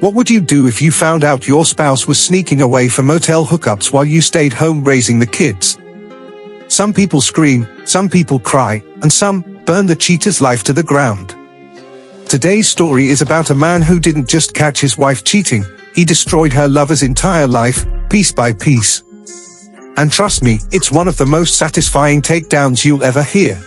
What would you do if you found out your spouse was sneaking away for motel hookups while you stayed home raising the kids? Some people scream, some people cry, and some burn the cheater's life to the ground. Today's story is about a man who didn't just catch his wife cheating, he destroyed her lover's entire life, piece by piece. And trust me, it's one of the most satisfying takedowns you'll ever hear.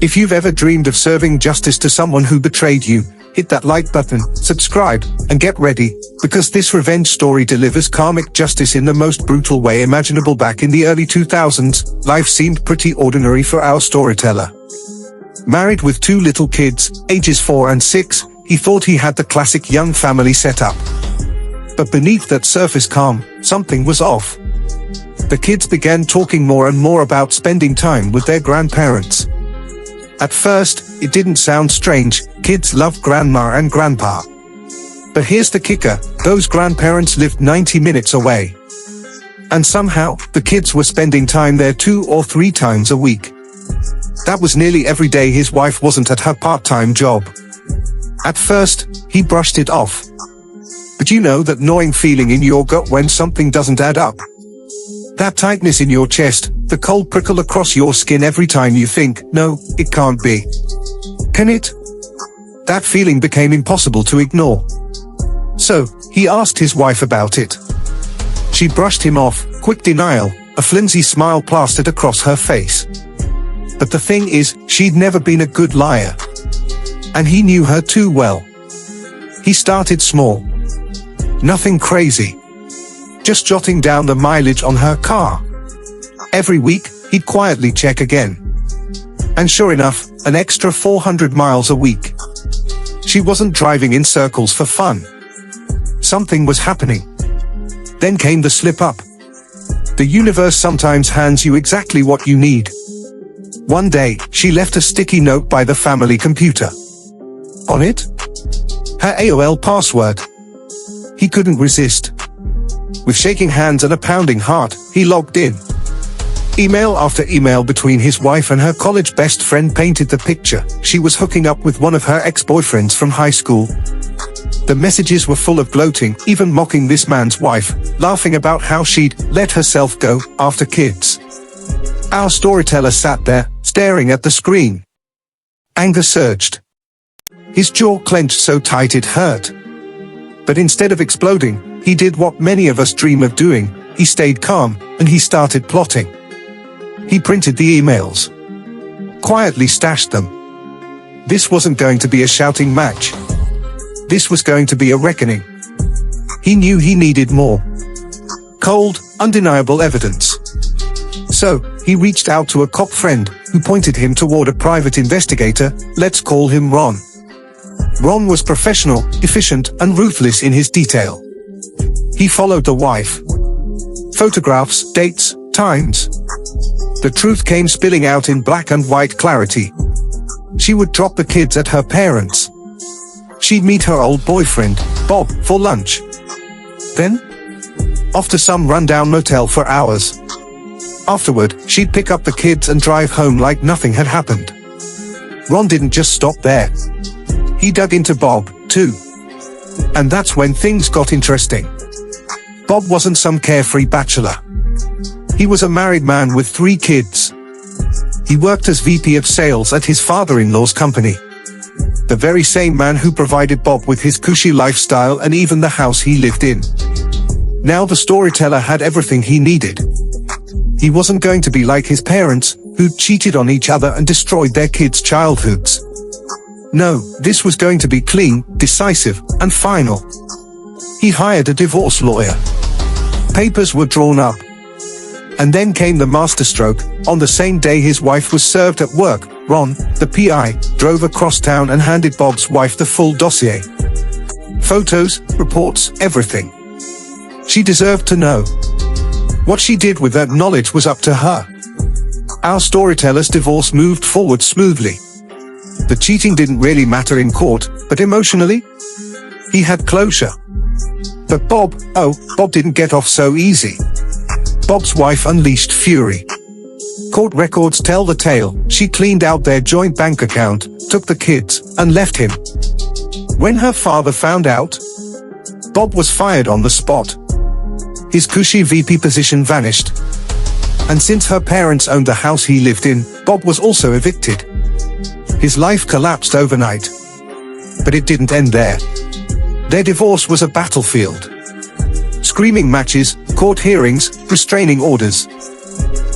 If you've ever dreamed of serving justice to someone who betrayed you, hit that like button, subscribe, and get ready, because this revenge story delivers karmic justice in the most brutal way imaginable. Back in the early 2000s, life seemed pretty ordinary for our storyteller. Married with 2 little kids, ages 4 and 6, he thought he had the classic young family setup. But beneath that surface calm, something was off. The kids began talking more and more about spending time with their grandparents. At first, it didn't sound strange, kids love grandma and grandpa. But here's the kicker, those grandparents lived 90 minutes away. And somehow, the kids were spending time there 2 or 3 times a week. That was nearly every day his wife wasn't at her part-time job. At first, he brushed it off. But you know that gnawing feeling in your gut when something doesn't add up? That tightness in your chest, the cold prickle across your skin every time you think, no, it can't be. Can it? That feeling became impossible to ignore. So, he asked his wife about it. She brushed him off, quick denial, a flimsy smile plastered across her face. But the thing is, she'd never been a good liar. And he knew her too well. He started small. Nothing crazy. Just jotting down the mileage on her car. Every week, he'd quietly check again. And sure enough, an extra 400 miles a week. She wasn't driving in circles for fun. Something was happening. Then came the slip-up. The universe sometimes hands you exactly what you need. One day, she left a sticky note by the family computer. On it? Her AOL password. He couldn't resist. With shaking hands and a pounding heart, he logged in. Email after email between his wife and her college best friend painted the picture. She was hooking up with one of her ex-boyfriends from high school. The messages were full of gloating, even mocking this man's wife, laughing about how she'd let herself go after kids. Our storyteller sat there, staring at the screen. Anger surged. His jaw clenched so tight it hurt. But instead of exploding, he did what many of us dream of doing, he stayed calm, and he started plotting. He printed the emails. Quietly stashed them. This wasn't going to be a shouting match. This was going to be a reckoning. He knew he needed more. Cold, undeniable evidence. So, he reached out to a cop friend, who pointed him toward a private investigator, let's call him Ron. Ron was professional, efficient, and ruthless in his detail. He followed the wife. Photographs, dates, times. The truth came spilling out in black and white clarity. She would drop the kids at her parents'. She'd meet her old boyfriend, Bob, for lunch. Then, off to some rundown motel for hours. Afterward, she'd pick up the kids and drive home like nothing had happened. Ron didn't just stop there. He dug into Bob, too. And that's when things got interesting. Bob wasn't some carefree bachelor. He was a married man with 3 kids. He worked as VP of sales at his father-in-law's company. The very same man who provided Bob with his cushy lifestyle and even the house he lived in. Now the storyteller had everything he needed. He wasn't going to be like his parents, who'd cheated on each other and destroyed their kids' childhoods. No, this was going to be clean, decisive, and final. He hired a divorce lawyer. Papers were drawn up. And then came the masterstroke. On the same day his wife was served at work, Ron, the PI, drove across town and handed Bob's wife the full dossier. Photos, reports, everything. She deserved to know. What she did with that knowledge was up to her. Our storyteller's divorce moved forward smoothly. The cheating didn't really matter in court, but emotionally? He had closure. But Bob didn't get off so easy. Bob's wife unleashed fury. Court records tell the tale. She cleaned out their joint bank account, took the kids, and left him. When her father found out, Bob was fired on the spot. His cushy VP position vanished. And since her parents owned the house he lived in, Bob was also evicted. His life collapsed overnight. But it didn't end there. Their divorce was a battlefield. Screaming matches, court hearings, restraining orders.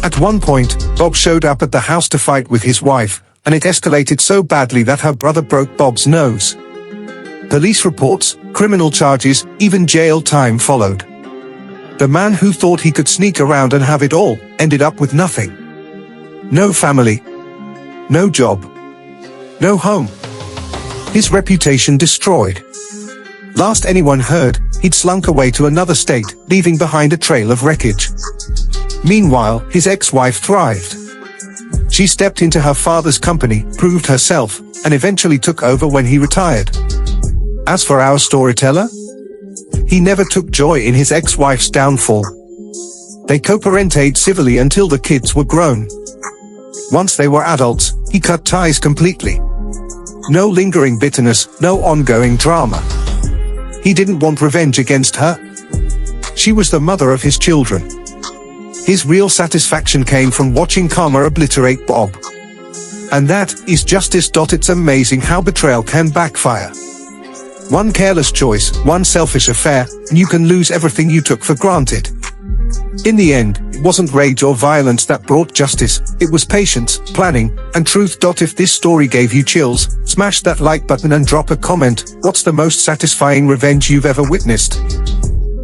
At one point, Bob showed up at the house to fight with his wife, and it escalated so badly that her brother broke Bob's nose. Police reports, criminal charges, even jail time followed. The man who thought he could sneak around and have it all, ended up with nothing. No family. No job. No home. His reputation destroyed. Last anyone heard, he'd slunk away to another state, leaving behind a trail of wreckage. Meanwhile, his ex-wife thrived. She stepped into her father's company, proved herself, and eventually took over when he retired. As for our storyteller, he never took joy in his ex-wife's downfall. They co-parented civilly until the kids were grown. Once they were adults, he cut ties completely. No lingering bitterness, no ongoing drama. He didn't want revenge against her. She was the mother of his children. His real satisfaction came from watching karma obliterate Bob. And that is justice. It's amazing how betrayal can backfire. One careless choice, one selfish affair, and you can lose everything you took for granted. In the end, it wasn't rage or violence that brought justice, it was patience, planning, and truth. If this story gave you chills, smash that like button and drop a comment. What's the most satisfying revenge you've ever witnessed?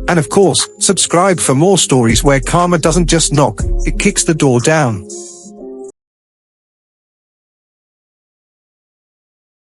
And of course, subscribe for more stories where karma doesn't just knock, it kicks the door down.